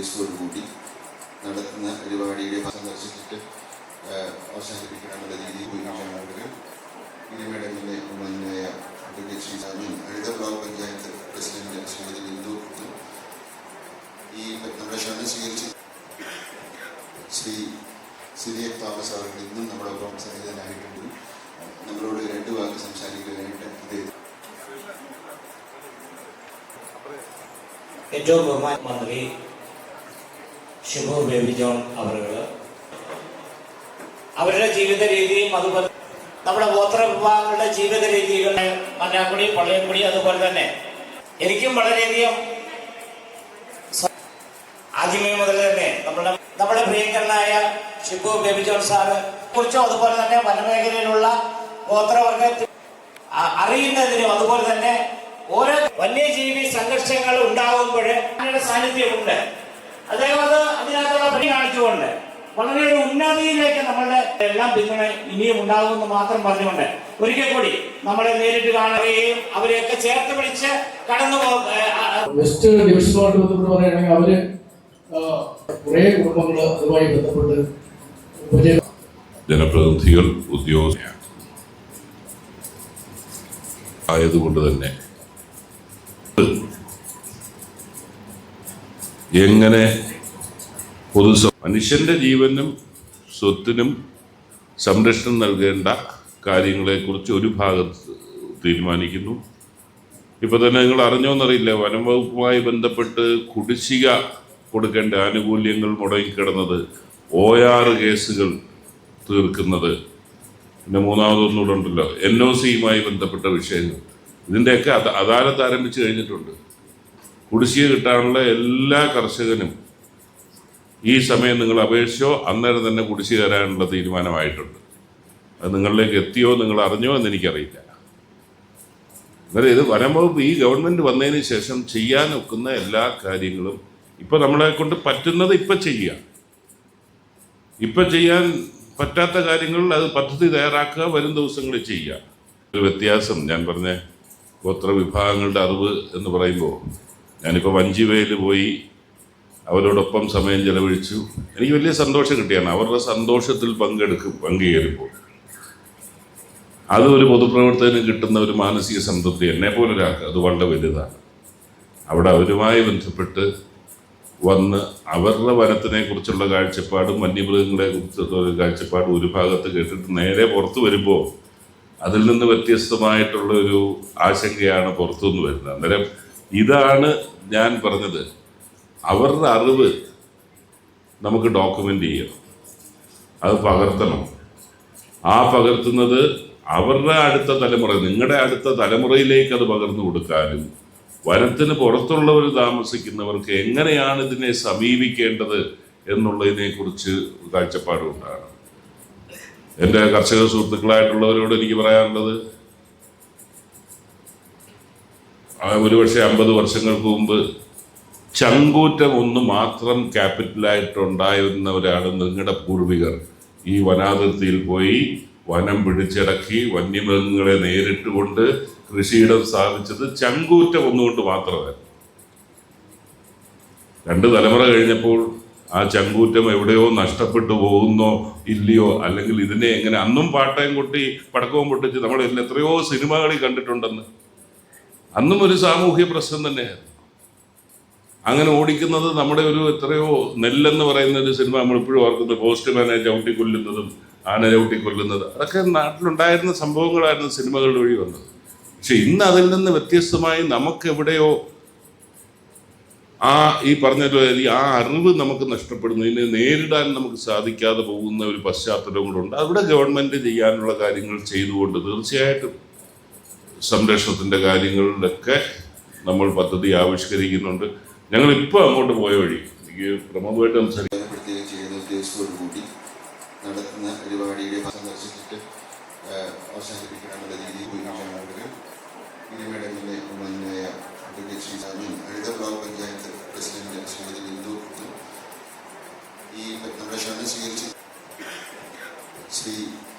ഉദ്ദേശത്തോടുകൂടി നടത്തുന്ന പരിപാടിയുടെ സന്ദർശിച്ചിട്ട് അവസാനിപ്പിക്കണമെന്ന രീതിയിൽ ഉപയോഗിക്കുകയാണ് ആളുകൾ. ഇനിമേടങ്ങളിലെ ബഹുമാന്യനായ അഡ്വക്കേറ്റ് ശ്രീ ഹരിത ബ്ലോക്ക് പഞ്ചായത്ത് പ്രസിഡന്റ് ശ്രീമതി ബിന്ദു, ഈ നമ്മുടെ ക്ഷണം സ്വീകരിച്ച് ശ്രീ സിറിയക് തോമസ് അവർ ഇന്നും നമ്മളോടൊപ്പം സന്നിഹിതനായിട്ടുണ്ട്. നമ്മളോട് 2 വാക്ക് സംസാരിക്കാനായിട്ട് ഏറ്റവും ബഹുമാന മന്ത്രി ഷിബു ബേബി ജോൺ അവരുടെ ജീവിത രീതിയും അതുപോലെ നമ്മുടെ ഗോത്ര വിഭാഗങ്ങളുടെ ജീവിത രീതികൾ മന്നാക്കുടി, പള്ളയക്കുടി, അതുപോലെ തന്നെ എനിക്കും വളരെയധികം ആദ്യമേ മുതൽ തന്നെ നമ്മുടെ പ്രിയങ്കരനായ ഷിബു ബേബി ജോൺ സാറ് കുറിച്ചും അതുപോലെ തന്നെ വനമേഖലയിലുള്ള ഗോത്രവർഗ അറിയുന്നതിനും അതുപോലെ തന്നെ ഓരോ വന്യജീവി സംഘർഷങ്ങൾ ഉണ്ടാകുമ്പോൾ സാന്നിധ്യമുണ്ട്. അദ്ദേഹം അതിനകത്തുള്ള പണി കാണിച്ചുകൊണ്ട് വളരെ ഒരു ഉന്നതിയിലേക്ക് നമ്മളുടെ എല്ലാം പിന്തുണ ഇനിയും ഉണ്ടാകുമെന്ന് മാത്രം പറഞ്ഞുകൊണ്ട് ഒരിക്കൽ കൂടി നമ്മളെ നേരിട്ട് കാണുകയും അവരെയൊക്കെ ചേർത്ത് പിടിച്ച് കടന്നു വെസ്റ്റ് ഡിവിഷനുമായിട്ട് ബന്ധപ്പെട്ട് പറയുകയാണെങ്കിൽ അവര് കുറെ കുടുംബങ്ങൾ അതുമായി ബന്ധപ്പെട്ട് ജനപ്രതിനിധികൾ ഉദ്യോഗസ്ഥ ആയതുകൊണ്ട് തന്നെ എങ്ങനെ മനുഷ്യന്റെ ജീവനും സ്വത്തിനും സംരക്ഷണം നൽകേണ്ട കാര്യങ്ങളെക്കുറിച്ച് ഒരു ഭാഗത്ത് തീരുമാനിക്കുന്നു. ഇപ്പൊ തന്നെ നിങ്ങൾ അറിഞ്ഞോന്നറിയില്ല, വനം വകുപ്പുമായി ബന്ധപ്പെട്ട് കുടിശ്ശിക കൊടുക്കേണ്ട ആനുകൂല്യങ്ങൾ മുടങ്ങിക്കിടന്നത്, OR കേസുകൾ തീർക്കുന്നത്, പിന്നെ മൂന്നാമതൊന്നുകൂടെ ഉണ്ടല്ലോ NOCയുമായി ബന്ധപ്പെട്ട വിഷയങ്ങൾ. ഇതിൻ്റെയൊക്കെ അദാലത്ത് ആരംഭിച്ചു കഴിഞ്ഞിട്ടുണ്ട്. കുടിശ്ശിക കിട്ടാനുള്ള എല്ലാ കർഷകനും ഈ സമയം നിങ്ങൾ അപേക്ഷിച്ചോ അന്നേരം തന്നെ കുടിശ്ശിക തരാനുള്ള തീരുമാനമായിട്ടുണ്ട്. അത് നിങ്ങളിലേക്ക് എത്തിയോ, നിങ്ങൾ അറിഞ്ഞോ എന്ന് എനിക്കറിയില്ല. അന്നേരം ഇത് വനം വകുപ്പ് ഈ ഗവൺമെൻറ് വന്നതിന് ശേഷം ചെയ്യാൻ ഒക്കുന്ന എല്ലാ കാര്യങ്ങളും ഇപ്പം നമ്മളെ കൊണ്ട് പറ്റുന്നത് ഇപ്പം ചെയ്യുക. ഇപ്പം ചെയ്യാൻ പറ്റാത്ത കാര്യങ്ങൾ അത് പദ്ധതി തയ്യാറാക്കുക, വരും ദിവസങ്ങളിൽ ചെയ്യുക. ഒരു വ്യത്യാസം ഞാൻ പറഞ്ഞ ഗോത്രവിഭാഗങ്ങളുടെ അറിവ് എന്ന് പറയുമ്പോൾ, ഞാനിപ്പോൾ വഞ്ചിവയിൽ പോയി അവരോടൊപ്പം സമയം ചെലവഴിച്ചു. എനിക്ക് വലിയ സന്തോഷം കിട്ടിയാണ്. അവരുടെ സന്തോഷത്തിൽ പങ്കുചേരുമ്പോൾ അത് ഒരു പൊതുപ്രവർത്തകന് കിട്ടുന്ന ഒരു മാനസിക സംതൃപ്തി എന്നെപ്പോലെ ഒരാൾക്ക് അത് വളരെ വലുതാണ്. അവിടെ അവരുമായി ബന്ധപ്പെട്ട് വന്ന് അവരുടെ വനത്തിനെ കുറിച്ചുള്ള കാഴ്ചപ്പാടും വന്യമൃഗങ്ങളെ കുറിച്ചുള്ള ഒരു കാഴ്ചപ്പാടും ഒരു ഭാഗത്ത് കേട്ടിട്ട് നേരെ പുറത്തു വരുമ്പോൾ അതിൽ നിന്ന് വ്യത്യസ്തമായിട്ടുള്ള ഒരു ആശങ്കയാണ് പുറത്തുനിന്ന് വരുന്നത്. അന്നേരം ഇതാണ് ഞാൻ പറഞ്ഞത്, അവരുടെ അറിവ് നമുക്ക് ഡോക്യുമെൻ്റ് ചെയ്യണം, അത് പകർത്തണം. ആ പകർത്തുന്നത് അവരുടെ അടുത്ത തലമുറ, നിങ്ങളുടെ അടുത്ത തലമുറയിലേക്ക് അത് പകർന്നു കൊടുക്കാനും വനത്തിന് പുറത്തുള്ളവർ താമസിക്കുന്നവർക്ക് എങ്ങനെയാണ് ഇതിനെ സമീപിക്കേണ്ടത് എന്നുള്ളതിനെക്കുറിച്ച് കാഴ്ചപ്പാടുണ്ടാകണം. എൻ്റെ കർഷക സുഹൃത്തുക്കളായിട്ടുള്ളവരോട് എനിക്ക് പറയാനുള്ളത്, ഒരുപക്ഷെ 50 വർഷങ്ങൾക്ക് മുമ്പ് ചങ്കൂറ്റം ഒന്ന് മാത്രം ക്യാപിറ്റലായിട്ടുണ്ടായിരുന്നവരാണ് നിങ്ങളുടെ പൂർവികർ. ഈ വനാതിർത്തിയിൽ പോയി വനം പിടിച്ചടക്കി വന്യമൃഗങ്ങളെ നേരിട്ട് കൊണ്ട് കൃഷിയിടം സ്ഥാപിച്ചത് ചങ്കൂറ്റം ഒന്നുകൊണ്ട് മാത്രമല്ല. 2 തലമുറ കഴിഞ്ഞപ്പോൾ ആ ചങ്കൂറ്റം എവിടെയോ നഷ്ടപ്പെട്ടു പോകുന്നോ ഇല്ലയോ, അല്ലെങ്കിൽ ഇതിനെ എങ്ങനെ, അന്നും പാട്ടയും കൊട്ടി പടക്കവും പൊട്ടിച്ച് നമ്മൾ എത്രയോ സിനിമകളിൽ കണ്ടിട്ടുണ്ടെന്ന്. അന്നും ഒരു സാമൂഹ്യ പ്രശ്നം തന്നെയായിരുന്നു. അങ്ങനെ ഓടിക്കുന്നത് നമ്മുടെ ഒരു എത്രയോ നെല്ലെന്ന് പറയുന്ന ഒരു സിനിമ നമ്മളിപ്പോഴും ഓർക്കുന്നത്, പോസ്റ്റ്മാനെ ചവിട്ടിക്കൊല്ലുന്നതും ആന ചവിട്ടിക്കൊല്ലുന്നത്, അതൊക്കെ നാട്ടിലുണ്ടായിരുന്ന സംഭവങ്ങളായിരുന്നു സിനിമകൾ വഴി വന്നത്. പക്ഷെ ഇന്ന് അതിൽ നിന്ന് വ്യത്യസ്തമായി നമുക്കെവിടെയോ ഈ പറഞ്ഞ ആ അറിവ് നമുക്ക് നഷ്ടപ്പെടുന്നു, ഇതിനെ നേരിടാൻ നമുക്ക് സാധിക്കാതെ പോകുന്ന ഒരു പശ്ചാത്തലം കൂടെ അവിടെ ഗവൺമെൻറ് ചെയ്യാനുള്ള കാര്യങ്ങൾ ചെയ്തുകൊണ്ട് തീർച്ചയായിട്ടും സംരക്ഷണത്തിൻ്റെ കാര്യങ്ങളിലൊക്കെ നമ്മൾ പദ്ധതി ആവിഷ്കരിക്കുന്നുണ്ട്. ഞങ്ങളിപ്പോൾ അങ്ങോട്ട് പോയ വഴി എനിക്ക് പ്രമുഖമായിട്ട് സംസാരിക്കുകയും ചെയ്യുന്ന ഉദ്ദേശത്തോടുകൂടി നടത്തുന്ന പരിപാടിയുടെ സന്ദർശിച്ചിട്ട് അവസാനിപ്പിക്കണമെന്ന രീതിയിൽ ഉപയോഗിക്കുകയാണ് ആളുകൾ. ഇനിമേടങ്ങളിലെ ബഹുമാന്യനായ അഡ്വക്കേറ്റ് ശ്രീ ഹരിത ബ്ലോക്ക് പഞ്ചായത്ത് പ്രസിഡന്റ് ശ്രീമതി ബിന്ദു, ഈ നമ്മുടെ ക്ഷണം സ്വീകരിച്ച് ശ്രീ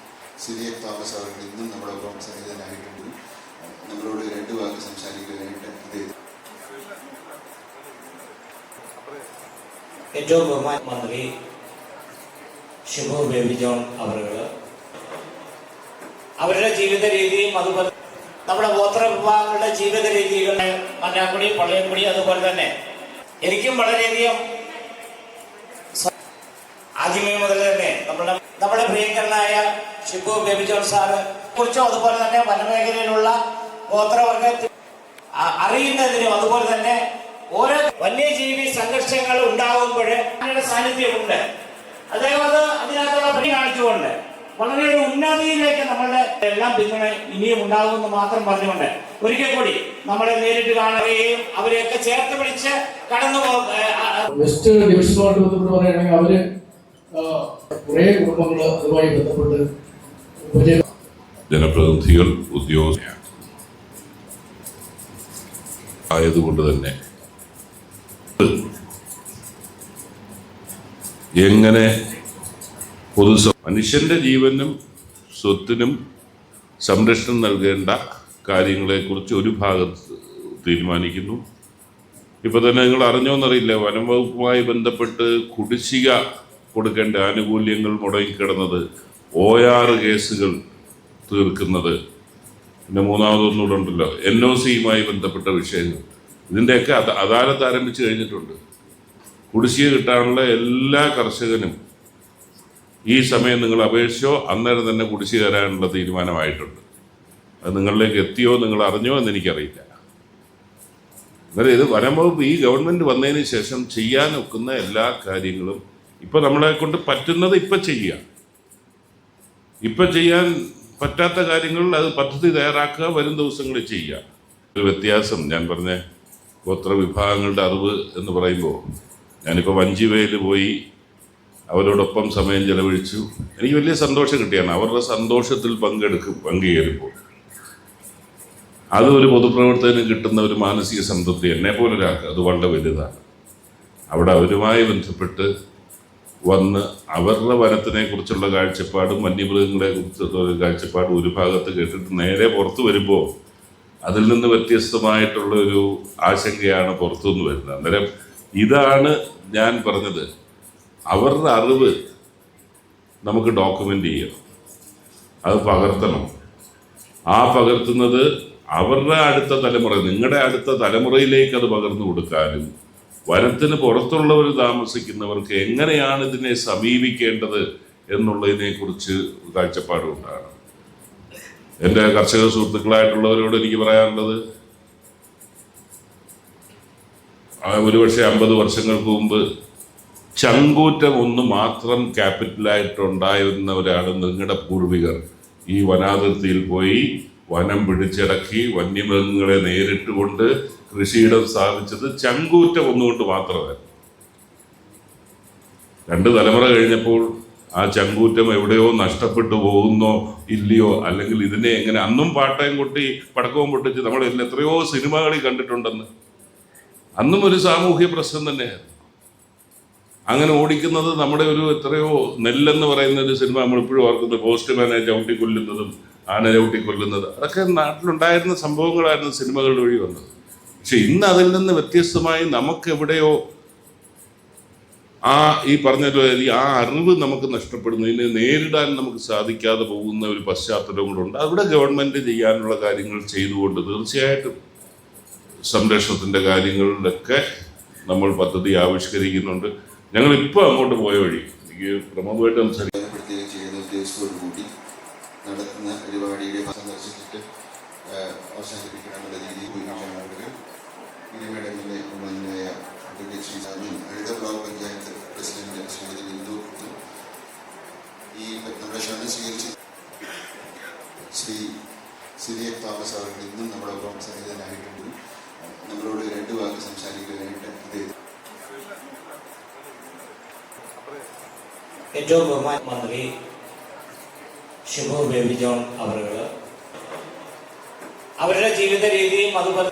സിറിയക് തോമസ് അവർ ഇന്നും നമ്മളോടൊപ്പം സന്നിഹിതനായിട്ടുണ്ട്. നമ്മളോട് 2 വാക്ക് സംസാരിക്കാനായിട്ട് ഏറ്റവും ബഹുമാന മന്ത്രി ഷിബു ബേബി ജോൺ അവരുടെ ജീവിത രീതിയും അതുപോലെ നമ്മുടെ ഗോത്ര വിഭാഗങ്ങളുടെ ജീവിത രീതികൾ മന്നാക്കുടി പള്ളയക്കുടി അതുപോലെ തന്നെ എനിക്കും വളരെയധികം ആദ്യമേ മുതൽ തന്നെ നമ്മുടെ പ്രിയങ്കരനായ ഷിബു ബേബി ജോൺ സാറ് കുറിച്ചും അതുപോലെ തന്നെ വനമേഖലയിലുള്ള ഗോത്രവർഗ അറിയുന്നതിനും അതുപോലെ തന്നെ ഓരോ വന്യജീവി സംഘർഷങ്ങൾ ഉണ്ടാകുമ്പോൾ അതിന്റെ സാന്നിധ്യമുണ്ട്. അദ്ദേഹം അത് അതിനകത്തുള്ള പണി കാണിച്ചുകൊണ്ട് വളരെ ഒരു ഉന്നതിയിലേക്ക് നമ്മളുടെ എല്ലാം പിന്തുണ ഇനിയും ഉണ്ടാകുമെന്ന് മാത്രം പറഞ്ഞുകൊണ്ട് ഒരിക്കൽ കൂടി നമ്മളെ നേരിട്ട് കാണുകയും അവരെയൊക്കെ ചേർത്ത് പിടിച്ച് കടന്നു വെസ്റ്റ് ഡിവിഷനുമായിട്ട് ബന്ധപ്പെട്ട് പറയുകയാണെങ്കിൽ അവര് കുറെ കുടുംബങ്ങൾ അതുമായി ബന്ധപ്പെട്ട് ജനപ്രതിനിധികൾ ഉദ്യോഗസ്ഥ ആയതുകൊണ്ട് തന്നെ എങ്ങനെ മനുഷ്യന്റെ ജീവനും സ്വത്തിനും സംരക്ഷണം നൽകേണ്ട കാര്യങ്ങളെക്കുറിച്ച് ഒരു ഭാഗത്ത് തീരുമാനിക്കുന്നു. ഇപ്പൊ തന്നെ നിങ്ങൾ അറിഞ്ഞോന്നറിയില്ല, വനം വകുപ്പുമായി ബന്ധപ്പെട്ട് കുടിശ്ശിക കൊടുക്കേണ്ട ആനുകൂല്യങ്ങൾ മുടങ്ങിക്കിടന്നത്, OR കേസുകൾ തീർക്കുന്നത്, പിന്നെ മൂന്നാമതൊന്നുകൂടെ ഉണ്ടല്ലോ NOCയുമായി ബന്ധപ്പെട്ട വിഷയങ്ങൾ. ഇതിൻ്റെയൊക്കെ അദാലത്ത് ആരംഭിച്ചു കഴിഞ്ഞിട്ടുണ്ട്. കുടിശ്ശിക കിട്ടാനുള്ള എല്ലാ കർഷകനും ഈ സമയം നിങ്ങൾ അപേക്ഷിച്ചോ അന്നേരം തന്നെ കുടിശ്ശിക തരാനുള്ള തീരുമാനമായിട്ടുണ്ട്. അത് നിങ്ങളിലേക്ക് എത്തിയോ നിങ്ങൾ അറിഞ്ഞോ എന്ന് എനിക്കറിയില്ല. അന്നേരം ഇത് വനം വകുപ്പ് ഈ ഗവൺമെൻറ് വന്നതിന് ശേഷം ചെയ്യാൻ ഒക്കുന്ന എല്ലാ കാര്യങ്ങളും ഇപ്പം നമ്മളെ കൊണ്ട് പറ്റുന്നത് ഇപ്പം ചെയ്യുക. ഇപ്പം ചെയ്യാൻ പറ്റാത്ത കാര്യങ്ങൾ അത് പദ്ധതി തയ്യാറാക്കുക, വരും ദിവസങ്ങളിൽ ചെയ്യുക. ഒരു വ്യത്യാസം ഞാൻ പറഞ്ഞ ഗോത്രവിഭാഗങ്ങളുടെ അറിവ് എന്ന് പറയുമ്പോൾ, ഞാനിപ്പോൾ വഞ്ചിവയിൽ പോയി അവരോടൊപ്പം സമയം ചെലവഴിച്ചു. എനിക്ക് വലിയ സന്തോഷം കിട്ടിയാണ്. അവരുടെ സന്തോഷത്തിൽ പങ്കുചേരുമ്പോൾ അത് ഒരു പൊതുപ്രവർത്തകന് കിട്ടുന്ന ഒരു മാനസിക സംതൃപ്തി എന്നെപ്പോലെ ഒരാൾക്ക് അത് വളരെ വലുതാണ്. അവിടെ അവരുമായി ബന്ധപ്പെട്ട് വന്ന് അവരുടെ വനത്തിനെ കുറിച്ചുള്ള കാഴ്ചപ്പാടും വന്യമൃഗങ്ങളെ കുറിച്ചുള്ള ഒരു കാഴ്ചപ്പാടും ഒരു ഭാഗത്ത് കേട്ടിട്ട് നേരെ പുറത്തു വരുമ്പോൾ അതിൽ നിന്ന് വ്യത്യസ്തമായിട്ടുള്ള ഒരു ആശങ്കയാണ് പുറത്തുനിന്ന് വരുന്നത്. അന്നേരം ഇതാണ് ഞാൻ പറഞ്ഞത്, അവരുടെ അറിവ് നമുക്ക് ഡോക്യുമെൻ്റ് ചെയ്യണം, അത് പകർത്തണം. ആ പകർത്തുന്നത് അവരുടെ അടുത്ത തലമുറ, നിങ്ങളുടെ അടുത്ത തലമുറയിലേക്ക് അത് പകർന്നു കൊടുക്കാനും വനത്തിന് പുറത്തുള്ളവർ താമസിക്കുന്നവർക്ക് എങ്ങനെയാണ് ഇതിനെ സമീപിക്കേണ്ടത് എന്നുള്ളതിനെക്കുറിച്ച് കാഴ്ചപ്പാടുണ്ടാകണം. എൻ്റെ കർഷക സുഹൃത്തുക്കളായിട്ടുള്ളവരോട് എനിക്ക് പറയാനുള്ളത്, ഒരുപക്ഷെ 50 വർഷങ്ങൾക്ക് മുമ്പ് ചങ്കൂറ്റം ഒന്ന് മാത്രം ക്യാപിറ്റലായിട്ടുണ്ടായിരുന്നവരാണ് നിങ്ങളുടെ പൂർവികർ. ഈ വനാതിർത്തിയിൽ പോയി വനം പിടിച്ചടക്കി വന്യമൃഗങ്ങളെ നേരിട്ട് കൊണ്ട് കൃഷിയിടം സ്ഥാപിച്ചത് ചങ്കൂറ്റം ഒന്നുകൊണ്ട് മാത്രമല്ല. 2 തലമുറ കഴിഞ്ഞപ്പോൾ ആ ചങ്കൂറ്റം എവിടെയോ നഷ്ടപ്പെട്ടു പോകുന്നോ ഇല്ലയോ, അല്ലെങ്കിൽ ഇതിനെ എങ്ങനെ, അന്നും പാട്ടയും കൊട്ടി പടക്കവും പൊട്ടിച്ച് നമ്മൾ എത്രയോ സിനിമകളിൽ കണ്ടിട്ടുണ്ടെന്ന്. അന്നും ഒരു സാമൂഹ്യ പ്രശ്നം തന്നെയായിരുന്നു. അങ്ങനെ ഓടിക്കുന്നത് നമ്മുടെ ഒരു എത്രയോ നെല്ലെന്ന് പറയുന്ന ഒരു സിനിമ നമ്മളിപ്പോഴും ഓർക്കുന്നത്, പോസ്റ്റ്മാനെ ചവിട്ടിക്കൊല്ലുന്നതും ആന ചവിട്ടിക്കൊല്ലുന്നത്, അതൊക്കെ നാട്ടിലുണ്ടായിരുന്ന സംഭവങ്ങളായിരുന്നു സിനിമകൾ വഴി വന്നത്. പക്ഷെ ഇന്ന് അതിൽ നിന്ന് വ്യത്യസ്തമായി നമുക്കെവിടെയോ ഈ പറഞ്ഞ ആ അറിവ് നമുക്ക് നഷ്ടപ്പെടുന്നു, ഇതിനെ നേരിടാൻ നമുക്ക് സാധിക്കാതെ പോകുന്ന ഒരു പശ്ചാത്തലം കൂടെ അവിടെ ഗവൺമെൻറ് ചെയ്യാനുള്ള കാര്യങ്ങൾ ചെയ്തുകൊണ്ട് തീർച്ചയായിട്ടും സംരക്ഷണത്തിൻ്റെ കാര്യങ്ങളിലൊക്കെ നമ്മൾ പദ്ധതി ആവിഷ്കരിക്കുന്നുണ്ട്. ഞങ്ങളിപ്പോൾ അങ്ങോട്ട് പോയ വഴി എനിക്ക് പ്രമോദമായിട്ട് സംസാരിക്കാൻ പ്രത്യേകം ചെയ്യുന്ന ഉദ്ദേശത്തോടുകൂടി നടത്തുന്ന പരിപാടിയുടെ സന്ദർശിച്ചിട്ട് അവസാനിപ്പിക്കണമെന്നുള്ള രീതിയിൽ ആളുകൾ ഇരമേടങ്ങളിലെ മാന്യനായ ശ്രീ ഹരിത ബ്ലോക്ക് പഞ്ചായത്ത് പ്രസിഡന്റ് ശ്രീമതി ബിന്ദു, ഈ നമ്മുടെ ക്ഷണം സ്വീകരിച്ച് ശ്രീ സിരിയക് തോമസ് അവർക്ക് ഇന്നും നമ്മളോടൊപ്പം സന്നിഹിതനായിട്ടുണ്ട്. നമ്മളോട് 2 വാക്ക് സംസാരിക്കാനായിട്ട് അദ്ദേഹം. ഏറ്റവും ബഹുമാന മന്ത്രി ഷിബു ബേബി ജോൺ അവരുടെ ജീവിത രീതിയും അതുപോലെ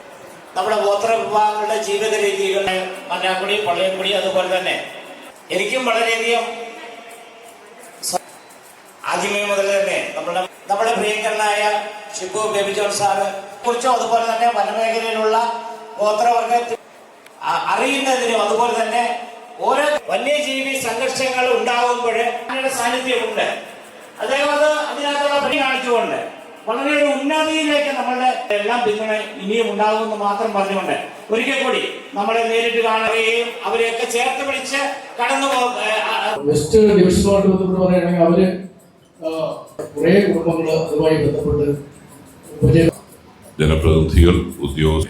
നമ്മുടെ ഗോത്ര വിഭാഗങ്ങളുടെ ജീവിത രീതികൾ മന്നാക്കുടി പള്ളയക്കുടി അതുപോലെ തന്നെ എനിക്കും വളരെയധികം ആദ്യമേ മുതൽ തന്നെ നമ്മുടെ പ്രിയങ്കരനായ ഷിബു ബേബി ജോൺ സാറ് കുറിച്ചും അതുപോലെ തന്നെ വനമേഖലയിലുള്ള ഗോത്രവർഗ അറിയുന്നതിനും അതുപോലെ തന്നെ ഓരോ വന്യജീവി സംഘർഷങ്ങൾ ഉണ്ടാകുമ്പോൾ അതിന്റെ സാന്നിധ്യമുണ്ട്. അദ്ദേഹം അത് അതിനകത്തുള്ള പണി കാണിച്ചുകൊണ്ട് വളരെ ഒരു ഉന്നതിയിലേക്ക് നമ്മളുടെ എല്ലാം പിന്തുണ ഇനിയും ഉണ്ടാകുമെന്ന് മാത്രം പറഞ്ഞുകൊണ്ട് ഒരിക്കൽ കൂടി നമ്മളെ നേരിട്ട് കാണുകയും അവരെയൊക്കെ ചേർത്ത് പിടിച്ച് കടന്നു വെസ്റ്റ് ഡിവിഷനുമായിട്ട് ബന്ധപ്പെട്ട് പറയുകയാണെങ്കിൽ അവര് കുറെ കുടുംബങ്ങൾ അതുമായി ബന്ധപ്പെട്ട് ജനപ്രതിനിധികൾ ഉദ്യോഗസ്ഥ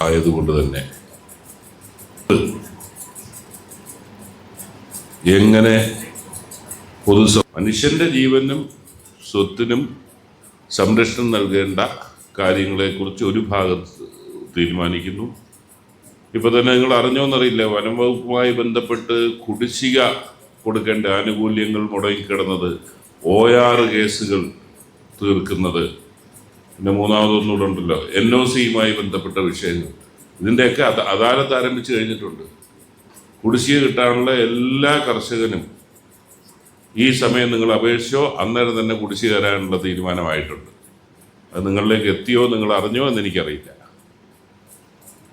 ആയതുകൊണ്ട് തന്നെ എങ്ങനെ മനുഷ്യന്റെ ജീവനും സ്വത്തിനും സംരക്ഷണം നൽകേണ്ട കാര്യങ്ങളെക്കുറിച്ച് ഒരു ഭാഗത്ത് തീരുമാനിക്കുന്നു. ഇപ്പൊ തന്നെ നിങ്ങൾ അറിഞ്ഞോന്നറിയില്ല, വനം വകുപ്പുമായി ബന്ധപ്പെട്ട് കുടിശ്ശിക കൊടുക്കേണ്ട ആനുകൂല്യങ്ങൾ മുടങ്ങിക്കിടന്നത്, OR കേസുകൾ തീർക്കുന്നത്, പിന്നെ മൂന്നാമതൊന്നുകൂടെ ഉണ്ടല്ലോ NOCയുമായി ബന്ധപ്പെട്ട വിഷയങ്ങൾ. ഇതിൻ്റെയൊക്കെ അദാലത്ത് ആരംഭിച്ചു കഴിഞ്ഞിട്ടുണ്ട്. കുടിശ്ശിക കിട്ടാനുള്ള എല്ലാ കർഷകനും ഈ സമയം നിങ്ങൾ അപേക്ഷിച്ചോ അന്നേരം തന്നെ കുടിശ്ശിക തരാനുള്ള തീരുമാനമായിട്ടുണ്ട്. അത് നിങ്ങളിലേക്ക് എത്തിയോ നിങ്ങൾ അറിഞ്ഞോ എന്ന് എനിക്കറിയില്ല.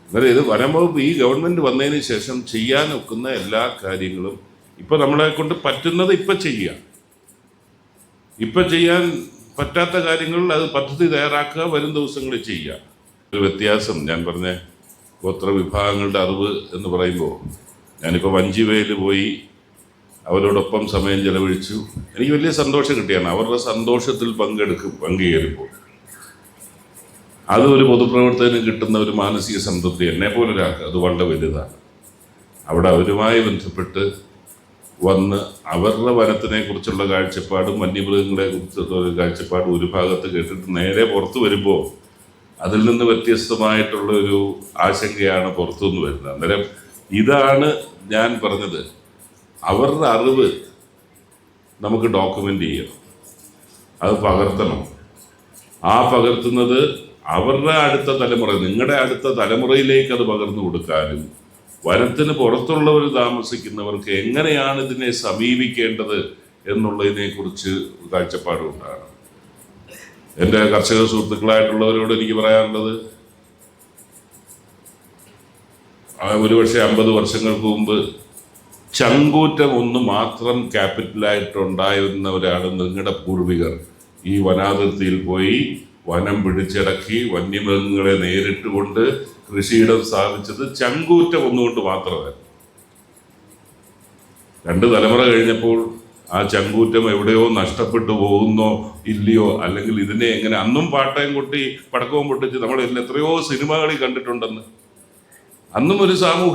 അന്നേരം ഇത് വനം വകുപ്പ് ഈ ഗവൺമെൻറ് വന്നതിന് ശേഷം ചെയ്യാൻ ഒക്കുന്ന എല്ലാ കാര്യങ്ങളും ഇപ്പം നമ്മളെ കൊണ്ട് പറ്റുന്നത് ഇപ്പം ചെയ്യുക. ഇപ്പം ചെയ്യാൻ പറ്റാത്ത കാര്യങ്ങൾ അത് പദ്ധതി തയ്യാറാക്കുക, വരും ദിവസങ്ങളിൽ ചെയ്യുക. ഒരു വ്യത്യാസം ഞാൻ പറഞ്ഞ ഗോത്രവിഭാഗങ്ങളുടെ അറിവ് എന്ന് പറയുമ്പോൾ, ഞാനിപ്പോൾ വഞ്ചിവയിൽ പോയി അവരോടൊപ്പം സമയം ചെലവഴിച്ചു. എനിക്ക് വലിയ സന്തോഷം കിട്ടിയാണ്. അവരുടെ സന്തോഷത്തിൽ പങ്കുചേരുമ്പോൾ അത് ഒരു പൊതുപ്രവർത്തകന് കിട്ടുന്ന ഒരു മാനസിക സംതൃപ്തി എന്നെപ്പോലെ ഒരാൾക്ക് അത് വളരെ വലുതാണ്. അവിടെ അവരുമായി ബന്ധപ്പെട്ട് വന്ന് അവരുടെ വനത്തിനെ കുറിച്ചുള്ള കാഴ്ചപ്പാടും വന്യമൃഗങ്ങളെ കുറിച്ചുള്ള ഒരു കാഴ്ചപ്പാടും ഒരു ഭാഗത്ത് കേട്ടിട്ട് നേരെ പുറത്തു വരുമ്പോൾ അതിൽ നിന്ന് വ്യത്യസ്തമായിട്ടുള്ള ഒരു ആശങ്കയാണ് പുറത്തുനിന്ന് വരുന്നത്. അന്നേരം ഇതാണ് ഞാൻ പറഞ്ഞത്, അവരുടെ അറിവ് നമുക്ക് ഡോക്യുമെൻ്റ് ചെയ്യണം, അത് പകർത്തണം. ആ പകർത്തുന്നത് അവരുടെ അടുത്ത തലമുറ, നിങ്ങളുടെ അടുത്ത തലമുറയിലേക്ക് അത് പകർന്നു കൊടുക്കാനും വനത്തിന് പുറത്തുള്ളവർ താമസിക്കുന്നവർക്ക് എങ്ങനെയാണ് ഇതിനെ സമീപിക്കേണ്ടത് എന്നുള്ളതിനെക്കുറിച്ച് കാഴ്ചപ്പാടുണ്ടാകണം. എൻ്റെ കർഷക സുഹൃത്തുക്കളായിട്ടുള്ളവരോട് എനിക്ക് പറയാനുള്ളത്, ഒരുപക്ഷെ 50 വർഷങ്ങൾക്ക് മുമ്പ് ചങ്കൂറ്റം ഒന്ന് മാത്രം ക്യാപിറ്റലായിട്ടുണ്ടായിരുന്നവരാണ് നിങ്ങളുടെ പൂർവികർ. ഈ വനാതിർത്തിയിൽ പോയി വനം പിടിച്ചടക്കി വന്യമൃഗങ്ങളെ നേരിട്ട് കൊണ്ട് കൃഷിയിടം സ്ഥാപിച്ചത് ചങ്കൂറ്റം ഒന്നുകൊണ്ട് മാത്രമല്ല. 2 തലമുറ കഴിഞ്ഞപ്പോൾ ആ ചങ്കൂറ്റം എവിടെയോ നഷ്ടപ്പെട്ടു പോകുന്നോ ഇല്ലയോ, അല്ലെങ്കിൽ ഇതിനെ എങ്ങനെ, അന്നും പാട്ടയും കൊട്ടി പടക്കവും പൊട്ടിച്ച് നമ്മൾ എത്രയോ സിനിമകളിൽ കണ്ടിട്ടുണ്ടെന്ന്. അന്നും ഒരു സാമൂഹ്യ